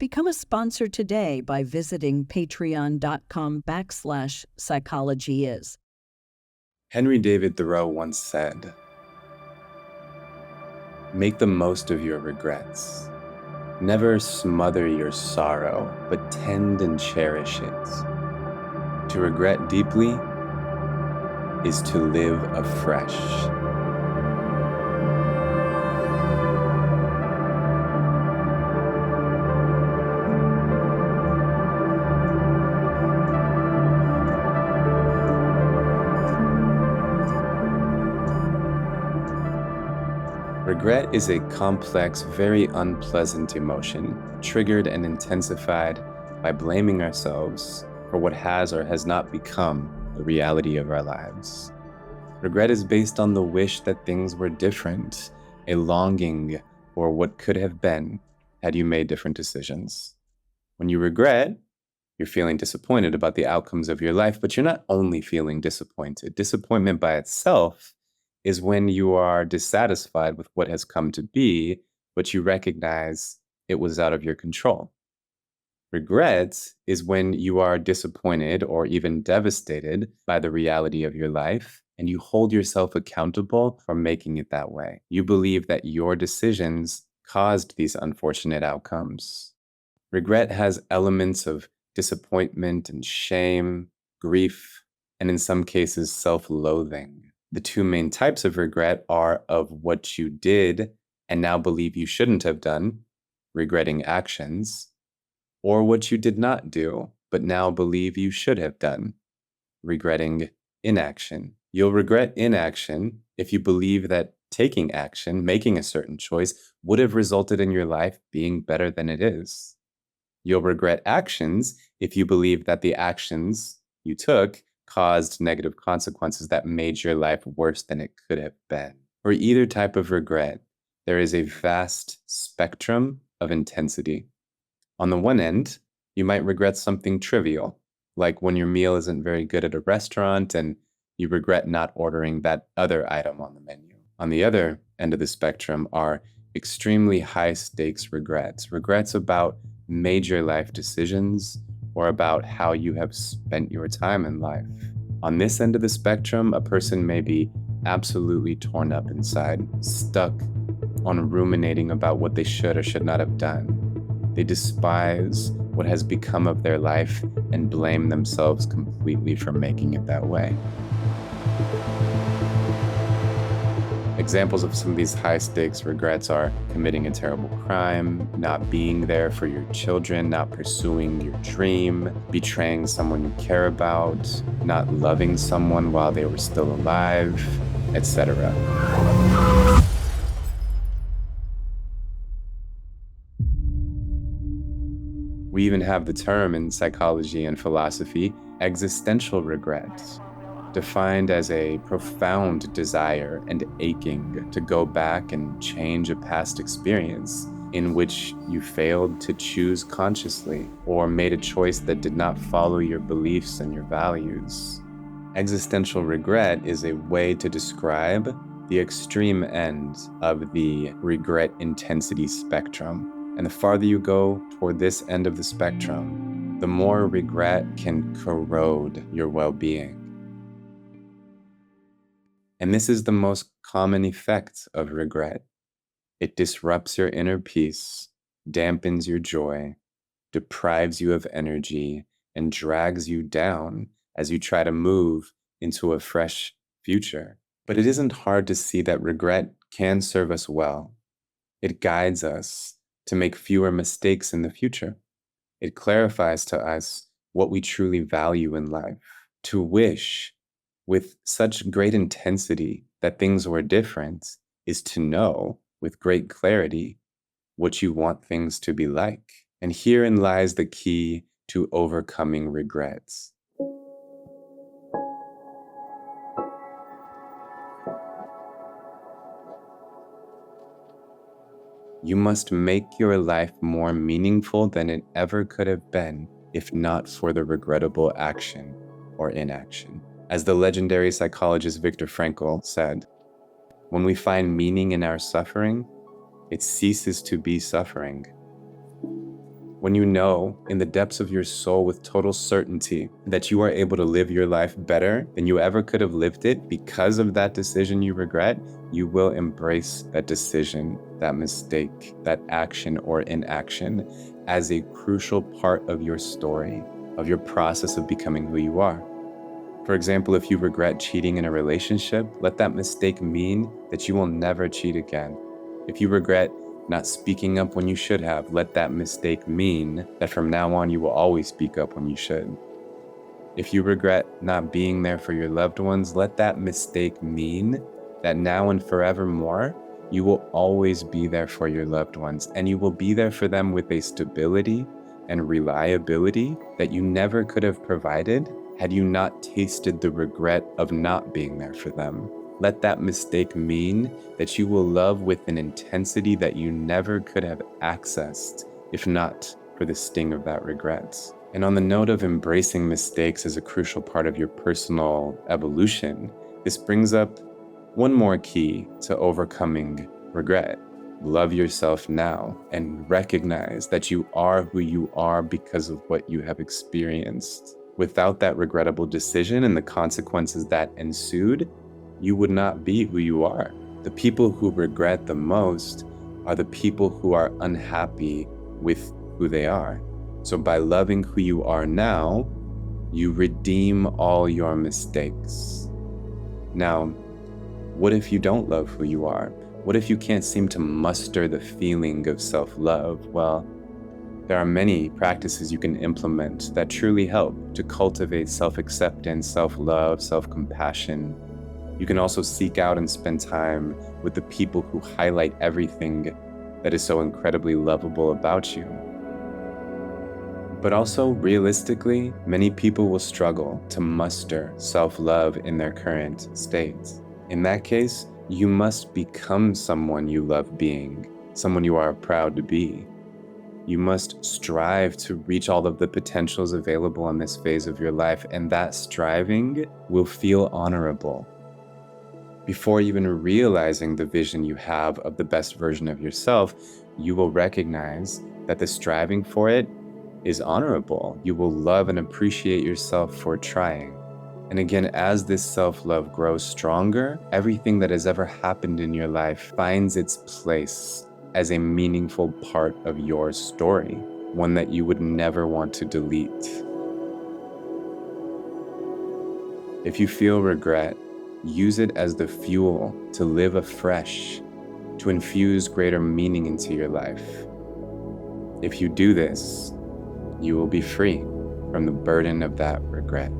Become a sponsor today by visiting patreon.com/psychologyis. Henry David Thoreau once said, "Make the most of your regrets. Never smother your sorrow, but tend and cherish it. To regret deeply is to live afresh." Regret is a complex, very unpleasant emotion, triggered and intensified by blaming ourselves for what has or has not become the reality of our lives. Regret is based on the wish that things were different, a longing for what could have been had you made different decisions. When you regret, you're feeling disappointed about the outcomes of your life, but you're not only feeling disappointed. Disappointment by itself is when you are dissatisfied with what has come to be, but you recognize it was out of your control. Regret is when you are disappointed or even devastated by the reality of your life, and you hold yourself accountable for making it that way. You believe that your decisions caused these unfortunate outcomes. Regret has elements of disappointment and shame, grief, and in some cases, self-loathing. The two main types of regret are of what you did and now believe you shouldn't have done, regretting actions, or what you did not do, but now believe you should have done, regretting inaction. You'll regret inaction if you believe that taking action, making a certain choice, would have resulted in your life being better than it is. You'll regret actions if you believe that the actions you took caused negative consequences that made your life worse than it could have been. For either type of regret, there is a vast spectrum of intensity. On the one end, you might regret something trivial, like when your meal isn't very good at a restaurant and you regret not ordering that other item on the menu. On the other end of the spectrum are extremely high-stakes regrets, regrets about major life decisions, or about how you have spent your time in life. On this end of the spectrum, a person may be absolutely torn up inside, stuck on ruminating about what they should or should not have done. They despise what has become of their life and blame themselves completely for making it that way. Examples of some of these high-stakes regrets are committing a terrible crime, not being there for your children, not pursuing your dream, betraying someone you care about, not loving someone while they were still alive, etc. We even have the term in psychology and philosophy, existential regret, defined as a profound desire and aching to go back and change a past experience in which you failed to choose consciously or made a choice that did not follow your beliefs and your values. Existential regret is a way to describe the extreme end of the regret intensity spectrum. And the farther you go toward this end of the spectrum, the more regret can corrode your well-being. And this is the most common effect of regret. It disrupts your inner peace, dampens your joy, deprives you of energy, and drags you down as you try to move into a fresh future. But it isn't hard to see that regret can serve us well. It guides us to make fewer mistakes in the future. It clarifies to us what we truly value in life. To wish with such great intensity that things were different is to know with great clarity what you want things to be like. And herein lies the key to overcoming regrets. You must make your life more meaningful than it ever could have been if not for the regrettable action or inaction. As the legendary psychologist Viktor Frankl said, when we find meaning in our suffering, it ceases to be suffering. When you know in the depths of your soul with total certainty that you are able to live your life better than you ever could have lived it because of that decision you regret, you will embrace that decision, that mistake, that action or inaction as a crucial part of your story, of your process of becoming who you are. For example, if you regret cheating in a relationship, let that mistake mean that you will never cheat again. If you regret not speaking up when you should have, let that mistake mean that from now on you will always speak up when you should. If you regret not being there for your loved ones, let that mistake mean that now and forevermore, you will always be there for your loved ones, and you will be there for them with a stability and reliability that you never could have provided had you not tasted the regret of not being there for them. Let that mistake mean that you will love with an intensity that you never could have accessed if not for the sting of that regret. And on the note of embracing mistakes as a crucial part of your personal evolution, this brings up one more key to overcoming regret. Love yourself now and recognize that you are who you are because of what you have experienced. Without that regrettable decision and the consequences that ensued, you would not be who you are. The people who regret the most are the people who are unhappy with who they are. So by loving who you are now, you redeem all your mistakes. Now, what if you don't love who you are? What if you can't seem to muster the feeling of self-love? Well, there are many practices you can implement that truly help to cultivate self-acceptance, self-love, self-compassion. You can also seek out and spend time with the people who highlight everything that is so incredibly lovable about you. But also, realistically, many people will struggle to muster self-love in their current state. In that case, you must become someone you love being, someone you are proud to be. You must strive to reach all of the potentials available in this phase of your life, and that striving will feel honorable. Before even realizing the vision you have of the best version of yourself, you will recognize that the striving for it is honorable. You will love and appreciate yourself for trying. And again, as this self-love grows stronger, everything that has ever happened in your life finds its place as a meaningful part of your story, one that you would never want to delete. If you feel regret, use it as the fuel to live afresh, to infuse greater meaning into your life. If you do this, you will be free from the burden of that regret.